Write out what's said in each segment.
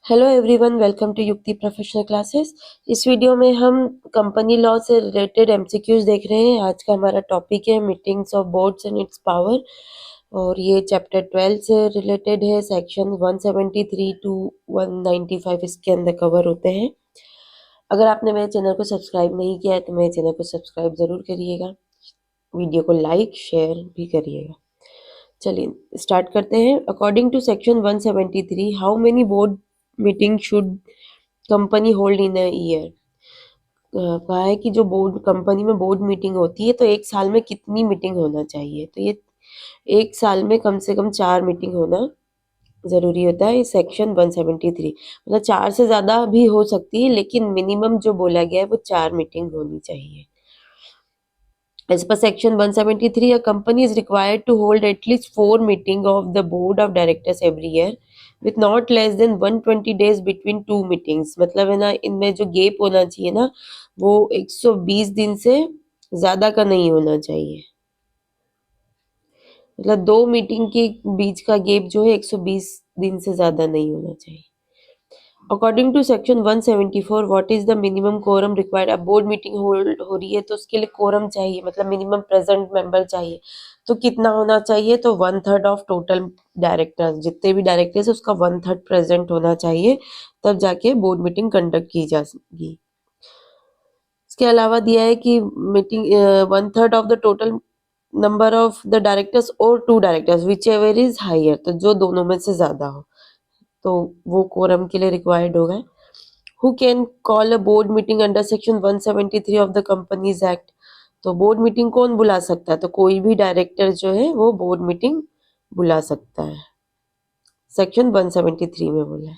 Hello everyone, welcome to युक्ति professional classes. इस video में हम कंपनी लॉ से रिलेटेड एमसीक्यूज देख रहे हैं। आज का हमारा टॉपिक है meetings of boards and it's power, और ये चैप्टर 12 से रिलेटेड है। सेक्शन 173 टू 195 इसके अंदर कवर होते हैं। अगर आपने मेरे चैनल को सब्सक्राइब नहीं किया है तो मेरे चैनल को सब्सक्राइब ज़रूर करिएगा, वीडियो को लाइक शेयर भी करिएगा। चलिए स्टार्ट करते हैं। According to section 173, how many board meeting should company hold in a year. कहा है कि जो बोर्ड कंपनी में बोर्ड मीटिंग होती है तो एक साल में कितनी मीटिंग होना चाहिए। तो ये एक साल में कम से कम 4 मीटिंग होना ज़रूरी होता है। सेक्शन 173 मतलब 4 से ज़्यादा भी हो सकती है, लेकिन मिनिमम जो बोला गया है वो 4 मीटिंग होनी चाहिए। As per section 173, a company is required to hold at least 4 meetings of the board of directors every year with not less than 120 days between two meetings। मतलब है ना, इनमें जो गैप होना चाहिए ना वो 120 दिन से ज़्यादा का नहीं होना चाहिए। मतलब 2 मीटिंग के बीच का गैप जो है 120 दिन से ज़्यादा नहीं होना चाहिए। According to section 174, what is the minimum quorum required. अब बोर्ड मीटिंग होल्ड हो रही है तो उसके लिए कोरम चाहिए, मतलब मिनिमम प्रेजेंट मेंबर चाहिए। तो कितना होना चाहिए, तो 1/3 ऑफ टोटल डायरेक्टर्स, जितने भी डायरेक्टर्स उसका 1/3 प्रेजेंट होना चाहिए, तब जाके बोर्ड मीटिंग कंडक्ट की जाएगी। इसके अलावा दिया है कि meeting 1/3 of the total number of the directors और 2 directors whichever is higher, तो जो दोनों में से ज्यादा हो तो वो कोरम के लिए रिक्वायर्ड होगा। Who can call a board meeting under section 173 of the Companies Act। तो बोर्ड मीटिंग कौन बुला सकता है, तो कोई भी डायरेक्टर जो है वो बोर्ड मीटिंग बुला सकता है। सेक्शन 173 में बोला है।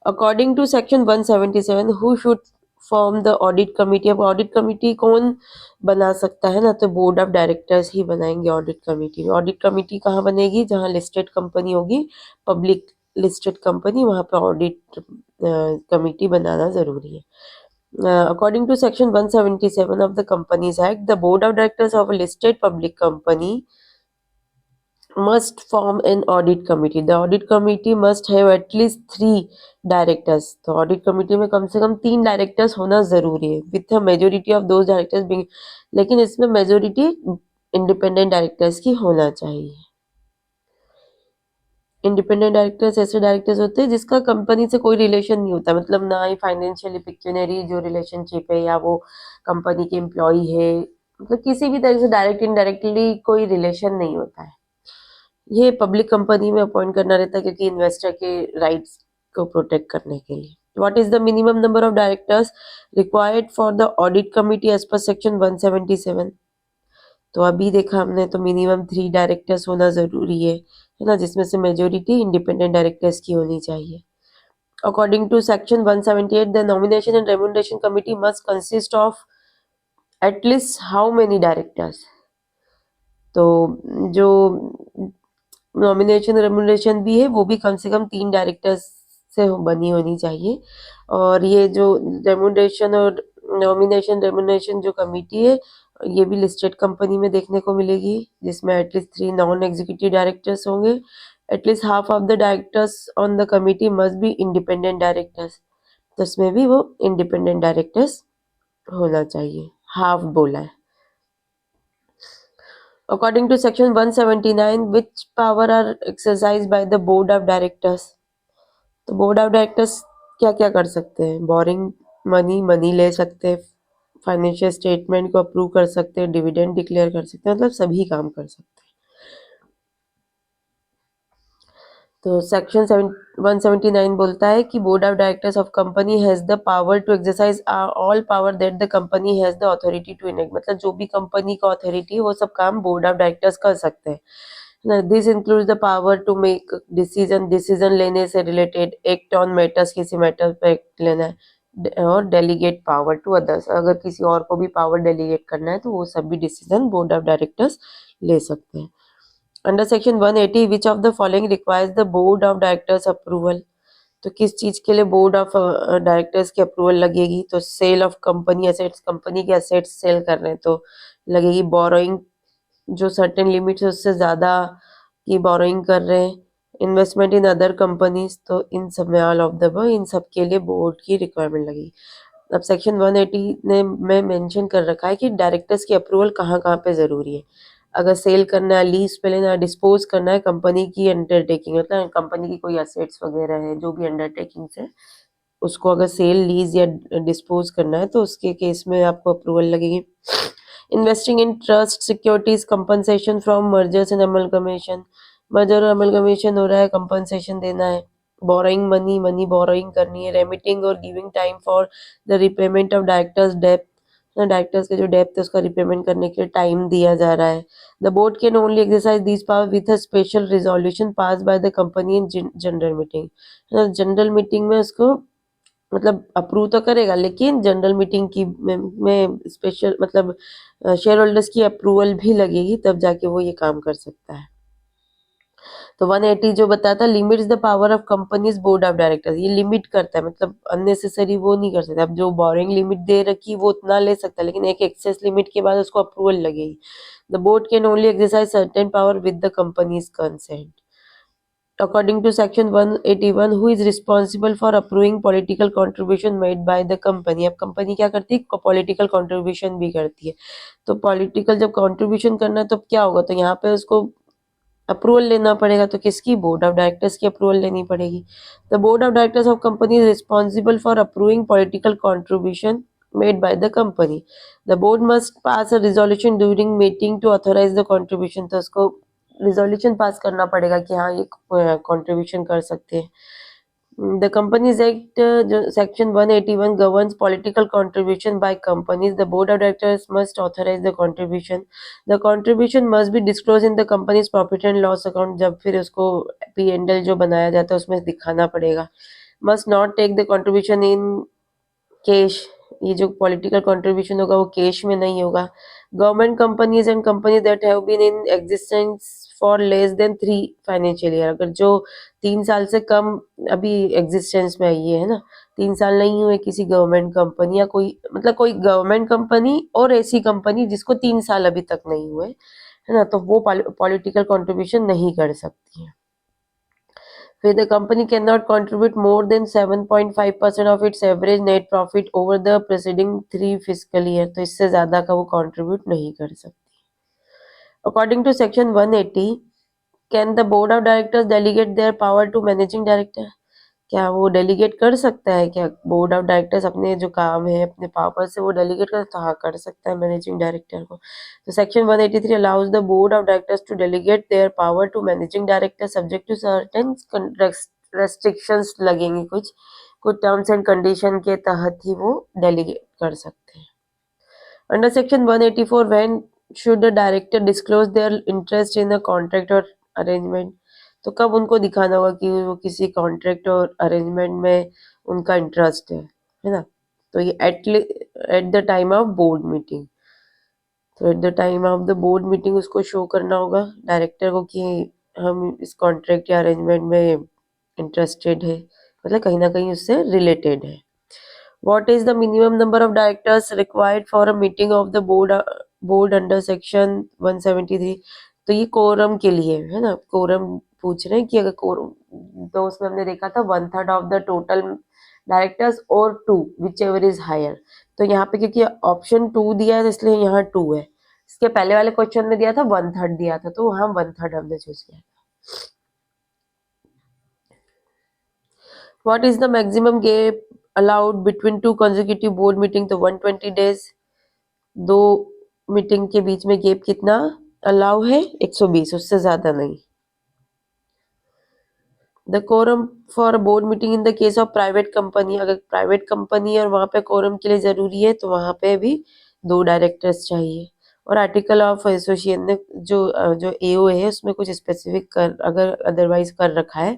According to section 177, who should form the audit committee. अब ऑडिट कमिटी कौन बना सकता है ना, तो बोर्ड ऑफ डायरेक्टर्स ही बनाएंगे ऑडिट कमिटी। ऑडिट कमिटी कहाँ बनेगी, जहाँ लिस्टेड कंपनी होगी, पब्लिक लिस्टेड कंपनी, वहाँ पे ऑडिट कमिटी बनाना जरूरी है। According to section 177 of the Companies Act, the board of directors of a listed public company must form an audit committee. The audit committee must have at least 3 directors। तो audit committee में कम से कम 3 directors होना जरूरी है, with a majority of those directors being, लेकिन इसमें majority independent directors की होना चाहिए। इंडिपेंडेंट डायरेक्टर्स ऐसे डायरेक्टर्स होते हैं जिसका कंपनी से कोई रिलेशन नहीं होता, मतलब ना ही फाइनेंशियली पिक्यूनरी जो रिलेशनशिप है या वो कंपनी के एम्प्लॉय है, मतलब किसी भी तरह से डायरेक्ट इनडायरेक्टली कोई रिलेशन नहीं होता है। ये पब्लिक कंपनी में अपॉइंट करना रहता है क्योंकि इन्वेस्टर के राइट्स को प्रोटेक्ट करने के लिए। What is the minimum number of directors required for the audit committee as per section 177। तो अभी देखा हमने तो मिनिमम 3 डायरेक्टर्स होना जरूरी है ना, जिसमें से मेजोरिटी इंडिपेंडेंट डायरेक्टर्स की होनी चाहिए। According to section 178, the nomination and remuneration committee must consist of at least how many directors. तो जो नॉमिनेशन रेम्युनरेशन भी है वो भी कम से कम 3 डायरेक्टर्स से बनी होनी चाहिए। और ये जो रेम्युनरेशन और नॉमिनेशन रेम्युनरेशन जो कमिटी है ये भी लिस्टेड कंपनी में देखने को मिलेगी, जिसमें एटलीस्ट 3 नॉन एग्जीक्यूटिव डायरेक्टर्स होंगे। At least half of the directors on the committee must be independent directors. तो इसमें भी वो इंडिपेंडेंट डायरेक्टर्स होना चाहिए, हाफ बोला है। According to section 179, which power are exercised by the board of directors। तो बोर्ड ऑफ डायरेक्टर्स क्या क्या कर सकते हैं, बोरिंग मनी ले सकते हैं, फाइनेंशियल स्टेटमेंट को अप्रूव कर सकते हैं, डिविडेंड डिक्लेयर कर सकते हैं, मतलब सभी काम कर सकते हैं। तो सेक्शन 179 बोलता है कि board of directors of company has the power to exercise all power that the company has the authority to enact. मतलब जो भी कंपनी का अथॉरिटी है वो सब काम बोर्ड ऑफ डायरेक्टर्स कर सकते हैं। This includes the power to make decision लेने से रिलेटेड, एक्ट ऑन मैटर्स, किसी मैटर पे एक्ट लेना है, और डेलीगेट पावर टू अदर्स। अगर किसी और को भी पावर डेलीगेट करना है तो वो सब भी डिसीजन बोर्ड ऑफ डायरेक्टर्स ले सकते हैं। Under section 180, which of the following requires the board of directors approval. तो किस चीज के लिए बोर्ड ऑफ डायरेक्टर्स की अप्रूवल लगेगी, तो sale of company assets, company के एसेट्स सेल कर रहे हैं तो लगेगी। बोरोइंग, जो सर्टेन लिमिट है उससे ज़्यादा की बोरोइंग कर रहे हैं, इन्वेस्टमेंट इन अदर कंपनीज, तो इन सब में ऑल ऑफ द अबव, इन सब के लिए बोर्ड की रिक्वायरमेंट लगेगी। अब सेक्शन 180 ने में मेंशन कर रखा है कि डायरेक्टर्स की अप्रूवल कहाँ कहाँ पे ज़रूरी है। अगर सेल करना है, लीज पे लेना है, डिस्पोज करना है, कंपनी की अंडरटेकिंग मतलब कंपनी की कोई असेट्स वगैरह है जो भी अंडरटेकिंग्स है, उसको अगर सेल लीज या डिस्पोज करना है तो उसके केस में आपको अप्रूवल लगेगी। Investing in trust securities, compensation from mergers and amalgamation, merger और अमलगमेशन हो रहा है, कंपनसेशन देना है। बोरोइंग मनी, मनी बोरोइंग करनी है। रेमिटिंग और giving time for the repayment of directors डेप्ट, डायरेक्टर्स के जो डेप्ट है उसका रिपेमेंट करने के लिए टाइम दिया जा रहा है। The board can only exercise this power with a special resolution pass by the company in general meeting. General meeting में उसको मतलब अप्रूव तो करेगा, लेकिन जनरल मीटिंग की में स्पेशल मतलब शेयर होल्डर्स की अप्रूवल भी लगेगी, तब जाके वो ये काम कर सकता है। तो 180 जो बताता limits the power of companies board of directors, ये लिमिट करता है, मतलब अननेसेसरी वो नहीं कर सकता। अब जो बोरिंग लिमिट दे रखी वो उतना ले सकता है, लेकिन एक एक्सेस लिमिट के बाद उसको अप्रूवल लगेगी। The board can only exercise certain power with the companies consent. According to section 181, who is responsible for approving political contribution made by the company? अब कंपनी क्या करती है, पॉलिटिकल कंट्रीब्यूशन भी करती है। तो पॉलिटिकल जब कंट्रीब्यूशन करना है तो क्या होगा, तो यहाँ पे उसको अप्रूवल लेना पड़ेगा। तो किसकी, बोर्ड ऑफ डायरेक्टर्स की अप्रूवल लेनी पड़ेगी। The board of directors of company is responsible for approving political contribution made by the company. The board must pass a resolution during meeting to authorize the contribution. तो उसको resolution pass करना पड़ेगा कि हाँ ये contribution कर सकते हैं। द कंपनीज एक्ट जो section 181 governs political contribution by companies. The board of directors must authorize the contribution. The contribution must be disclose in the companies profit and loss account. जब फिर उसको P&L जो बनाया जाता है उसमें दिखाना पड़ेगा। Must not take the contribution in cash, ये जो पॉलिटिकल कंट्रीब्यूशन होगा वो कैश में नहीं होगा। Government companies and companies that have been in existence for less than 3 financial year, अगर जो 3 साल से कम अभी एग्जिस्टेंस में आई है ना, 3 साल नहीं हुए किसी गवर्नमेंट कंपनी या कोई मतलब कोई गवर्नमेंट कंपनी और ऐसी कंपनी जिसको 3 साल अभी तक नहीं हुए है ना, तो वो पॉलिटिकल कंट्रीब्यूशन नहीं कर सकती है। फिर the company cannot contribute more than 7.5% of its average net profit over the preceding 3 fiscal year, तो इससे ज्यादा का वो contribute नहीं कर सकती। According to section 180, can the board of directors delegate their power to managing director? क्या वो डेलीगेट कर सकता है क्या, बोर्ड ऑफ डायरेक्टर्स अपने जो काम है अपने पावर से वो डेलीगेट कर, तो हाँ कर सकता है मैनेजिंग डायरेक्टर को। तो section 183 allows the board of directors to delegate their power to managing director subject to certain restrictions लगेंगे, कुछ टर्म्स एंड कंडीशन के तहत ही वो डेलीगेट कर सकते हैं। Under section 184 when should the director disclose their interest in a contract और arrangement, तो कब उनको दिखाना होगा कि वो किसी कॉन्ट्रैक्ट और अरेंजमेंट में उनका इंटरेस्ट है ना, तो ये at the time of board meeting. तो at the time of the board meeting उसको शो करना होगा डायरेक्टर को कि हम इस कॉन्ट्रैक्ट या अरेंजमेंट में इंटरेस्टेड है, मतलब कहीं ना कहीं उससे रिलेटेड है। What is the minimum number of directors required for a meeting of the board under section 173? तो ये कोरम के लिए है ना, कोरम पूछ रहे हैं कि अगर कोरम, तो उसमें हमने देखा था 1/3 ऑफ द टोटल डायरेक्टर्स और 2 विच एवर इज हायर। तो यहाँ पे क्योंकि ऑप्शन 2 दिया है तो इसलिए यहाँ 2 है। इसके पहले वाले क्वेश्चन में दिया था 1/3 दिया था, तो वहाँ 1/3 हमने चूज किया। What is the maximum gap allowed between 2 consecutive board meeting? तो 120 days, 2 मीटिंग के बीच में गैप कितना अलाउ है, 120, उससे ज्यादा नहीं। The quorum for board meeting in the case of private company, अगर प्राइवेट कंपनी और वहां पे कोरम के लिए जरूरी है तो वहां पे भी 2 डायरेक्टर्स चाहिए। और आर्टिकल ऑफ एसोसिएशन ने जो एओ है उसमें कुछ स्पेसिफिक कर अगर अदरवाइज कर रखा है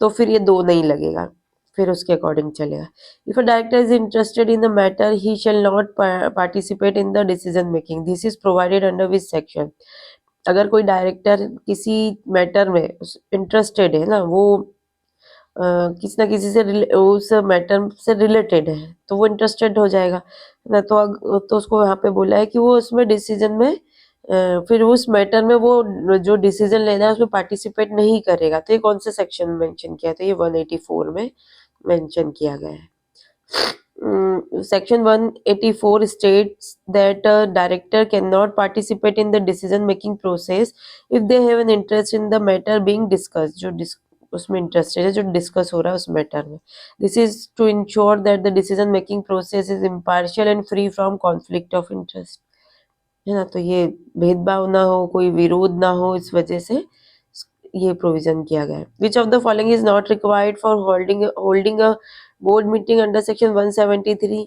तो फिर ये 2 नहीं लगेगा, फिर उसके अकॉर्डिंग चलेगा। If a director is interested in the matter he shall not participate in the decision making, this is provided under which section. अगर कोई डायरेक्टर किसी मैटर में इंटरेस्टेड है ना, वो किसी ना किसी से उस मैटर से रिलेटेड है तो वो इंटरेस्टेड हो जाएगा ना, तो उसको यहाँ पे बोला है कि वो उसमें डिसीजन में फिर उस मैटर में वो जो डिसीजन लेना है उसमें पार्टिसिपेट नहीं करेगा, तो ये कौन से सेक्शन में मेंशन किया है? तो ये 184 में मेंशन किया गया है। Section 184 states that a director cannot participate in the decision making process if they have an interest in the matter being discussed, जो उसमें इंटरेस्टेड है, जो डिस्कस हो रहा है उस मैटर में। This is to ensure that the decision making process is impartial and free from conflict of interest, है ना। तो ये भेदभाव ना हो, कोई विरोध ना हो, इस वजह से ये प्रोविजन किया गया है। विच of the following is not required for holding a board meeting under section 173,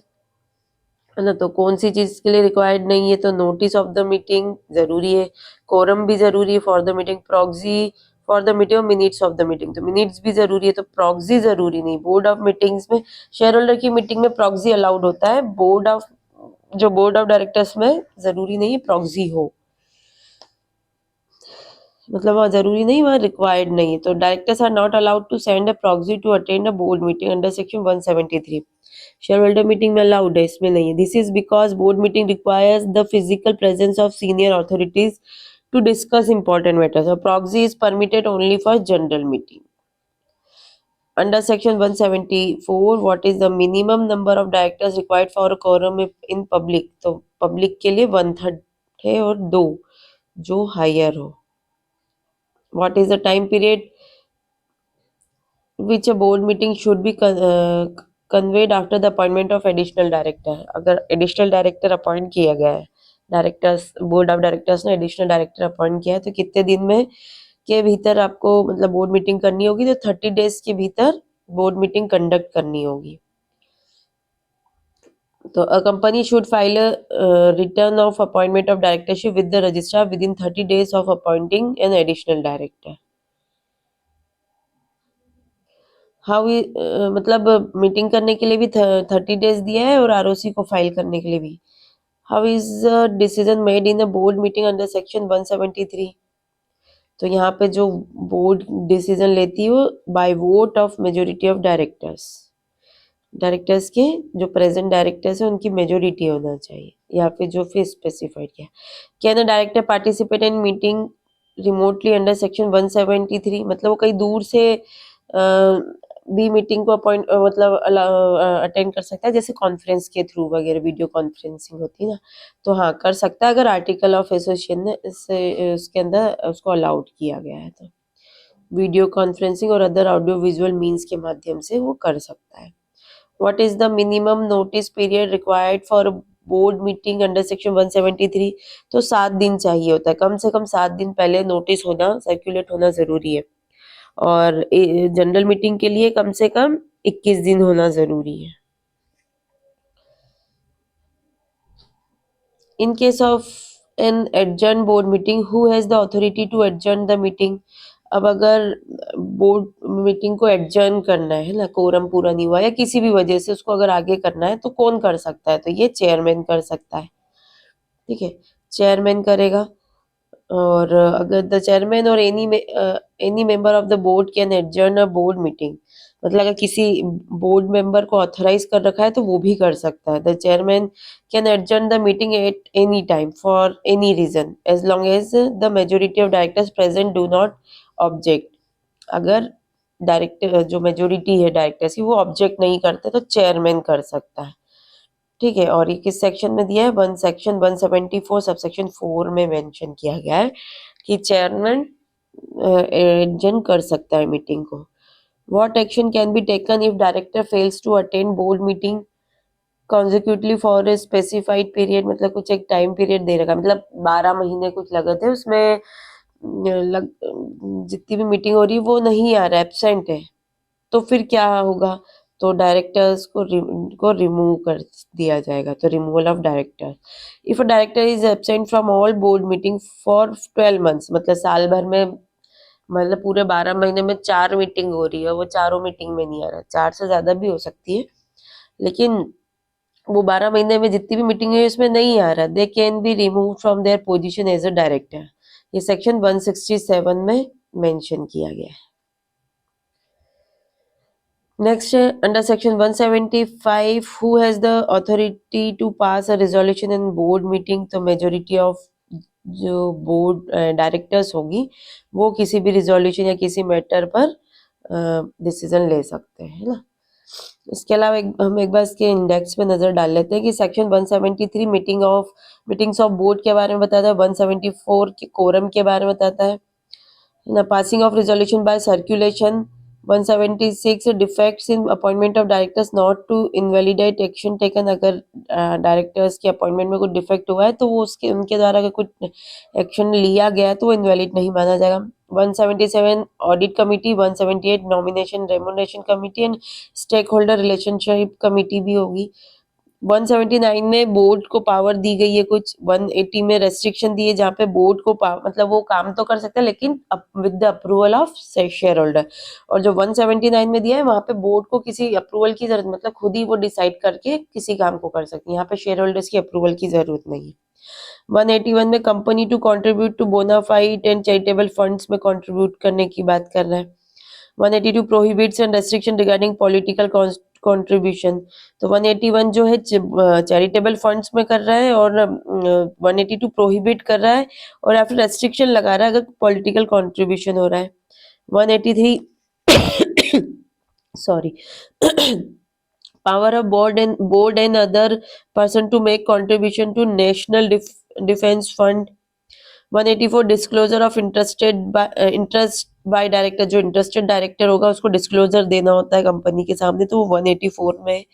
है ना। तो कौन सी चीज के लिए रिक्वायर्ड नहीं है? तो नोटिस ऑफ द मीटिंग जरूरी है, कोरम भी जरूरी है for the meeting, proxy for the meeting और मिनट्स ऑफ द मीटिंग, तो मिनट्स भी जरूरी है, तो प्रॉक्सी जरूरी नहीं। बोर्ड ऑफ मीटिंग्स में, शेयर होल्डर की मीटिंग में प्रॉक्सी अलाउड होता है, बोर्ड ऑफ डायरेक्टर्स में जरूरी नहीं है प्रॉक्सी हो, मतलब वहाँ जरूरी नहीं, वहाँ रिक्वायर्ड नहीं है। तो directors are not allowed to send a proxy to attend a board meeting under section 173। Shareholder meeting में अलाउड है, इसमें नहीं है। This is because board meeting requires the physical presence of senior authorities to discuss important matters, और proxy is permitted only for general meeting. Under section 174, what is the minimum number of directors required for a quorum in public? तो public के लिए 1/3 है और 2 जो higher हो। What is the time period which a board meeting should be conveyed after the appointment of additional director? अगर additional director appoint किया गया है, डायरेक्टर्स, बोर्ड ऑफ डायरेक्टर्स ने एडिशनल डायरेक्टर अपॉइंट किया है, तो कितने दिन में के भीतर आपको मतलब बोर्ड मीटिंग करनी होगी? तो 30 डेज के भीतर बोर्ड मीटिंग कंडक्ट करनी होगी। तो a company should file a return of appointment of directorship with the registrar within 30 days of appointing an additional director. How मतलब मीटिंग करने के लिए भी 30 डेज दिया है और आरओसी को फाइल करने के लिए भी। How is decision made in a board meeting under section 173? तो यहाँ पे जो बोर्ड डिसीजन लेती है वो by vote of majority of directors, directors के जो प्रेजेंट डायरेक्टर्स है उनकी मेजोरिटी होना चाहिए, या फिर जो फिर स्पेसिफाइड किया। Can a director participate in meeting remotely under section 173? मतलब वो कहीं दूर से भी मीटिंग को अपॉइंट मतलब अटेंड कर सकता है, जैसे कॉन्फ्रेंस के थ्रू वगैरह, वीडियो कॉन्फ्रेंसिंग होती है ना, तो हाँ कर सकता है, अगर आर्टिकल ऑफ एसोसिएशन ने उसके अंदर उसको अलाउड किया गया है, तो वीडियो कॉन्फ्रेंसिंग और अदर ऑडियो विजुअल मीन्स के माध्यम से वो कर सकता है। What is the minimum notice period required for a board meeting under section 173? तो 7 दिन चाहिए होता है, कम से कम 7 दिन पहले नोटिस होना, सर्कुलेट होना जरूरी है, और जनरल मीटिंग के लिए कम से कम 21 दिन होना जरूरी है। In case of an adjourned board meeting, who has the authority to adjourn the meeting? अब अगर बोर्ड मीटिंग को एडजर्न करना है ना, कोरम पूरा नहीं हुआ या किसी भी वजह से उसको अगर आगे करना है, तो कौन कर सकता है? तो ये चेयरमैन कर सकता है, ठीक है, चेयरमैन करेगा। और अगर द चेयरमैन और any member of the board can adjourn a board meeting, मतलब अगर किसी बोर्ड मेंबर को ऑथराइज कर रखा है तो वो भी कर सकता है। The chairman can adjourn the meeting at any time for any reason as long as the majority of directors present do not object. अगर डायरेक्टर जो मेजोरिटी है डायरेक्टर्स की वो ऑब्जेक्ट नहीं करते तो चेयरमैन कर सकता है, ठीक है। और ये किस सेक्शन में दिया है? सेक्शन 174 सबसेक्शन 4 में मेंशन किया गया है कि चेयरमैन एडजर्न कर सकता है मीटिंग को। What action can be taken if director fails to attend board meeting consecutively for a specified period? मतलब कुछ एक टाइम पीरियड दे रखा, मतलब 12 महीने कुछ लगे थे उसमें, जितनी भी मीटिंग हो रही है वो नहीं आ रहा, एब्सेंट है, तो फिर क्या होगा? तो डायरेक्टर्स को रिमूव कर दिया जाएगा, तो removal of director. If a director is absent from all board meeting for 12 months, मतलब साल भर में, मतलब पूरे 12 महीने में 4 मीटिंग हो रही है, वो चारों मीटिंग में नहीं आ रहा, 4 से ज्यादा भी हो सकती है, लेकिन वो 12 महीने में जितनी भी मीटिंग है उसमें नहीं आ रहा, they can be remove from their position as a director. ये सेक्शन 167 में मेंशन किया गया है। Next, under section 175, who has the authority to pass a resolution in board meeting? तो majority of जो बोर्ड डायरेक्टर्स होगी वो किसी भी रिजोल्यूशन या किसी मैटर पर डिसीजन ले सकते हैं, है ना। इसके अलावा हम एक बार इसके इंडेक्स पे नजर डाल लेते हैं कि सेक्शन 173 मीटिंग्स ऑफ बोर्ड के बारे में बताता है, 174 के कोरम के बारे में बताता है ना, passing of resolution by circulation, 176 defects in appointment of directors not to invalidate action taken। अगर डायरेक्टर्स के अपॉइंटमेंट में कुछ डिफेक्ट हुआ है तो वो उसके उनके द्वारा अगर कुछ एक्शन लिया गया है तो वो इनवैलिड नहीं माना जाएगा। 177 audit committee, 178 nomination remuneration committee and stakeholder relationship committee भी होगी। 179 में बोर्ड को पावर दी गई है कुछ, 180 में रेस्ट्रिक्शन दी है जहाँ पे बोर्ड को मतलब वो काम तो कर सकता है लेकिन with the approval of share holder. और जो 179 में दिया है वहाँ पे बोर्ड को किसी अप्रूवल की जरूरत, मतलब खुद ही वो डिसाइड करके किसी काम को कर सकती है, यहाँ पे शेयर होल्डर्स की अप्रूवल की जरूरत नहीं है। 181 में company to contribute to bona fide and charitable funds में कंट्रीब्यूट करने की बात कर रहा है। 182 prohibits and restriction regarding political contribution. तो 181 जो है चैरिटेबल फंड्स में कर रहा है और 182 प्रोहिबिट कर रहा है और या फिर रेस्ट्रिक्शन लगा रहा है अगर पॉलिटिकल कंट्रीब्यूशन हो रहा है। 183 sorry power of board and other person to make contribution to national defense fund। 184 disclosure of interest by director, जो इंटरेस्टेड डायरेक्टर होगा उसको डिस्क्लोजर देना होता है कंपनी के सामने, तो वो 184 में।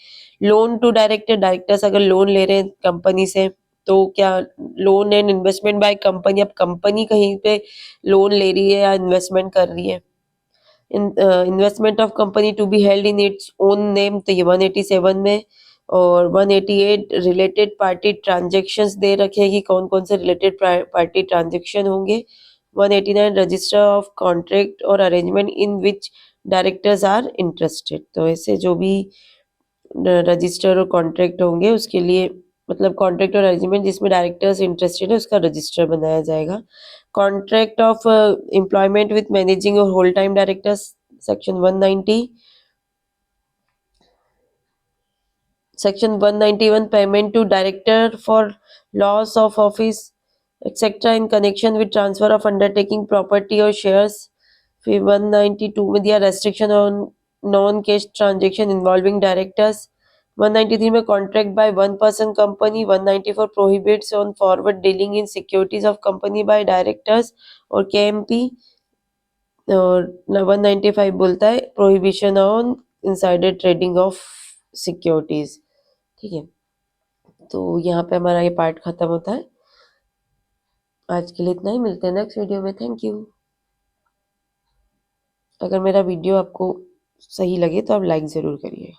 लोन टू डायरेक्टर्स अगर लोन ले रहे हैं कंपनी से तो क्या loan and investment by company, अब कंपनी कहीं पे लोन ले रही है या इन्वेस्टमेंट कर रही है, investment of company to be held in its own name, तो ये 187 में। और 188 रिलेटेड पार्टी ट्रांजेक्शन्स दे रखे हैं कि कौन कौन से रिलेटेड पार्टी ट्रांजेक्शन होंगे। 189 रजिस्टर ऑफ कॉन्ट्रैक्ट और arrangement in which directors are interested, तो ऐसे जो भी रजिस्टर और कॉन्ट्रैक्ट होंगे उसके लिए, मतलब कॉन्ट्रैक्ट और अरेंजमेंट जिसमें डायरेक्टर्स इंटरेस्टेड है उसका रजिस्टर बनाया जाएगा। Contract of employment with managing और whole time directors, section 190। Section 191 payment to director for loss of office etc. in connection with transfer of undertaking property or shares। फिर 192 में दिया restriction on non-cash transaction involving directors। 193 में contract by one person company। 194 prohibits on forward dealing in securities of company by directors और KMP। और 195 बोलता है prohibition on insider trading of securities। ठीक है, तो यहाँ पे हमारा ये पार्ट खत्म होता है। आज के लिए इतना ही, मिलते हैं नेक्स्ट वीडियो में। Thank you. अगर मेरा वीडियो आपको सही लगे तो आप लाइक ज़रूर करिएगा।